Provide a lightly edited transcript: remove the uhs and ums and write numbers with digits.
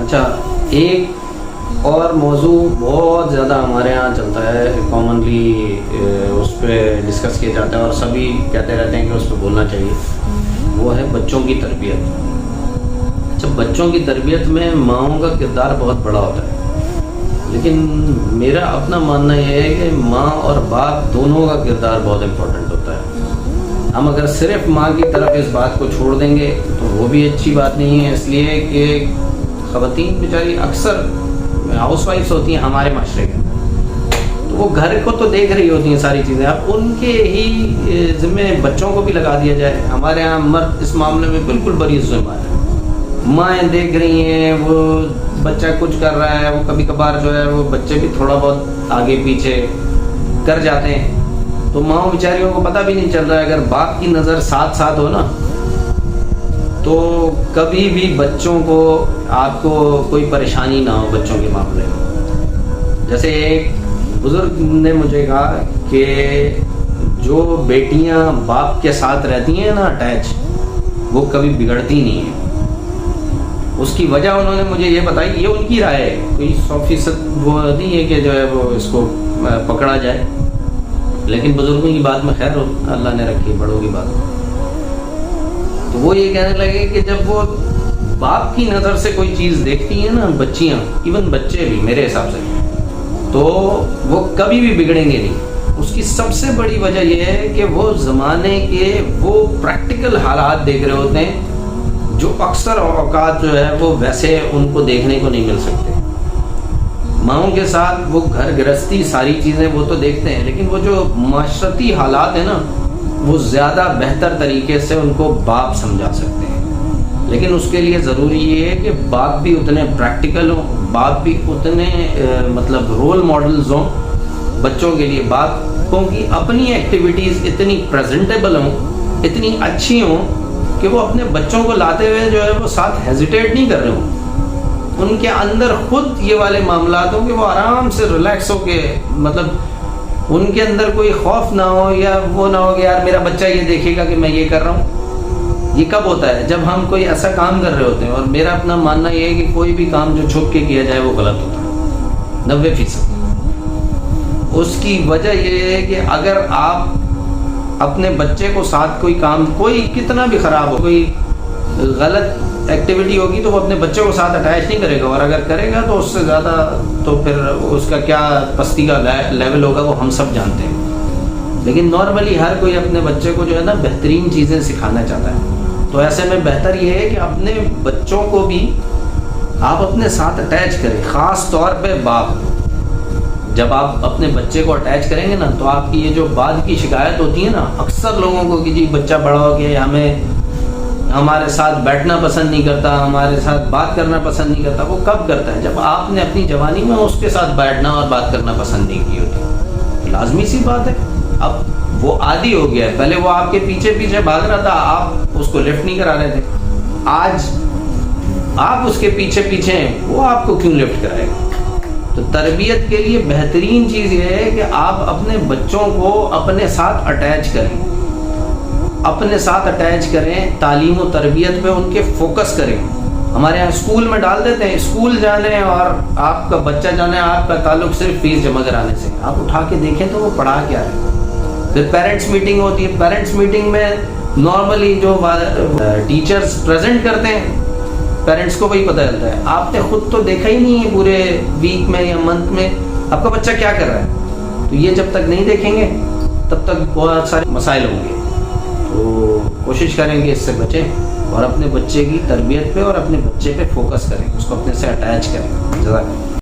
اچھا، ایک اور موضوع بہت زیادہ ہمارے یہاں چلتا ہے، کامنلی اس پہ ڈسکس کیا جاتا ہے اور سبھی کہتے رہتے ہیں کہ اس پہ بولنا چاہیے، وہ ہے بچوں کی تربیت۔ اچھا، بچوں کی تربیت میں ماؤں کا کردار بہت بڑا ہوتا ہے، لیکن میرا اپنا ماننا یہ ہے کہ ماں اور باپ دونوں کا کردار بہت امپورٹنٹ ہوتا ہے۔ ہم اگر صرف ماں کی طرف اس بات کو چھوڑ دیں گے تو وہ بھی اچھی بات نہیں ہے، اس لیے کہ خواتین بیچاری اکثر ہاؤس وائفس ہوتی ہیں ہمارے معاشرے کے اندر، تو وہ گھر کو تو دیکھ رہی ہوتی ہیں ساری چیزیں، اب ان کے ہی ذمے بچوں کو بھی لگا دیا جائے۔ ہمارے یہاں مرد اس معاملے میں بالکل بری ذمہ ہے، مائیں دیکھ رہی ہیں وہ بچہ کچھ کر رہا ہے، وہ کبھی کبھار جو ہے وہ بچے بھی تھوڑا بہت آگے پیچھے کر جاتے ہیں، تو ماؤں بیچاریوں کو پتہ بھی نہیں چل رہا ہے۔ اگر باپ کی نظر ساتھ ساتھ ہو نا تو کبھی بھی بچوں کو آپ کو کوئی پریشانی نہ ہو بچوں کے معاملے میں۔ جیسے ایک بزرگ نے مجھے کہا کہ جو بیٹیاں باپ کے ساتھ رہتی ہیں نا اٹیچ، وہ کبھی بگڑتی نہیں ہیں۔ اس کی وجہ انہوں نے مجھے یہ بتائی، یہ ان کی رائے ہے، کوئی 100% وہ نہیں ہے کہ جو ہے وہ اس کو پکڑا جائے، لیکن بزرگوں کی بات میں خیر اللہ نے رکھی، بڑوں کی بات۔ تو وہ یہ کہنے لگے کہ جب وہ باپ کی نظر سے کوئی چیز دیکھتی ہیں نا بچیاں، ایون بچے بھی میرے حساب سے، تو وہ کبھی بھی بگڑیں گے نہیں۔ اس کی سب سے بڑی وجہ یہ ہے کہ وہ زمانے کے وہ پریکٹیکل حالات دیکھ رہے ہوتے ہیں جو اکثر اوقات جو ہے وہ ویسے ان کو دیکھنے کو نہیں مل سکتے۔ ماؤں کے ساتھ وہ گھر گرہستی ساری چیزیں وہ تو دیکھتے ہیں، لیکن وہ جو معاشرتی حالات ہیں نا وہ زیادہ بہتر طریقے سے ان کو باپ سمجھا سکتے ہیں، لیکن اس کے لیے ضروری یہ ہے کہ باپ بھی اتنے پریکٹیکل ہوں، باپ بھی اتنے مطلب رول ماڈلز ہوں بچوں کے لیے، باپوں کی اپنی ایکٹیویٹیز اتنی پریزنٹیبل ہوں، اتنی اچھی ہوں کہ وہ اپنے بچوں کو لاتے ہوئے جو ہے وہ ساتھ ہیزیٹیٹ نہیں کر رہے ہوں، ان کے اندر خود یہ والے معاملات ہوں کہ وہ آرام سے ریلیکس ہو کے، مطلب ان کے اندر کوئی خوف نہ ہو یا وہ نہ ہو کہ یار میرا بچہ یہ دیکھے گا کہ میں یہ کر رہا ہوں۔ یہ کب ہوتا ہے؟ جب ہم کوئی ایسا کام کر رہے ہوتے ہیں، اور میرا اپنا ماننا یہ ہے کہ کوئی بھی کام جو چھپ کے کیا جائے وہ غلط ہوتا ہے 90%۔ اس کی وجہ یہ ہے کہ اگر آپ اپنے بچے کو ساتھ کوئی کام، کوئی کتنا بھی خراب ہو، کوئی غلط ایکٹیویٹی ہوگی تو وہ اپنے بچے کو ساتھ اٹیچ نہیں کرے گا، اور اگر کرے گا تو اس سے زیادہ تو پھر اس کا کیا پستی کا لیول ہوگا وہ ہم سب جانتے ہیں۔ لیکن نارملی ہر کوئی اپنے بچے کو جو ہے نا بہترین چیزیں سکھانا چاہتا ہے، تو ایسے میں بہتر یہ ہے کہ اپنے بچوں کو بھی آپ اپنے ساتھ اٹیچ کریں، خاص طور پہ باپ۔ جب آپ اپنے بچے کو اٹیچ کریں گے نا تو آپ کی یہ جو بعد کی شکایت ہوتی ہے نا اکثر لوگوں کو کہ جی بچہ بڑا ہو گیا، ہمارے ساتھ بیٹھنا پسند نہیں کرتا، ہمارے ساتھ بات کرنا پسند نہیں کرتا، وہ کب کرتا ہے؟ جب آپ نے اپنی جوانی میں اس کے ساتھ بیٹھنا اور بات کرنا پسند نہیں کی ہوتی۔ لازمی سی بات ہے، اب وہ عادی ہو گیا ہے، پہلے وہ آپ کے پیچھے پیچھے بھاگ رہا تھا، آپ اس کو لفٹ نہیں کرا رہے تھے، آج آپ اس کے پیچھے پیچھے ہیں، وہ آپ کو کیوں لفٹ کرائے گا؟ تو تربیت کے لیے بہترین چیز یہ ہے کہ آپ اپنے بچوں کو اپنے ساتھ اٹیچ کریں، اپنے ساتھ اٹیچ کریں، تعلیم و تربیت پہ ان کے فوکس کریں۔ ہمارے یہاں اسکول میں ڈال دیتے ہیں، اسکول جانے اور آپ کا بچہ جانے، آپ کا تعلق صرف فیس جمع کرانے سے۔ آپ اٹھا کے دیکھیں تو وہ پڑھا کیا ہے۔ پھر پیرنٹس میٹنگ ہوتی ہے، پیرنٹس میٹنگ میں نارملی جو ٹیچرز پریزنٹ کرتے ہیں پیرنٹس کو وہی پتہ چلتا ہے، آپ نے خود تو دیکھا ہی نہیں ہے پورے ویک میں یا منتھ میں آپ کا بچہ کیا کر رہا ہے۔ تو یہ جب تک نہیں دیکھیں گے تب تک بہت سارے مسائل ہوں گے، تو کوشش کریں گے اس سے بچیں اور اپنے بچے کی تربیت پہ اور اپنے بچے پہ فوکس کریں، اس کو اپنے سے اٹیچ کریں۔ جزاک اللہ۔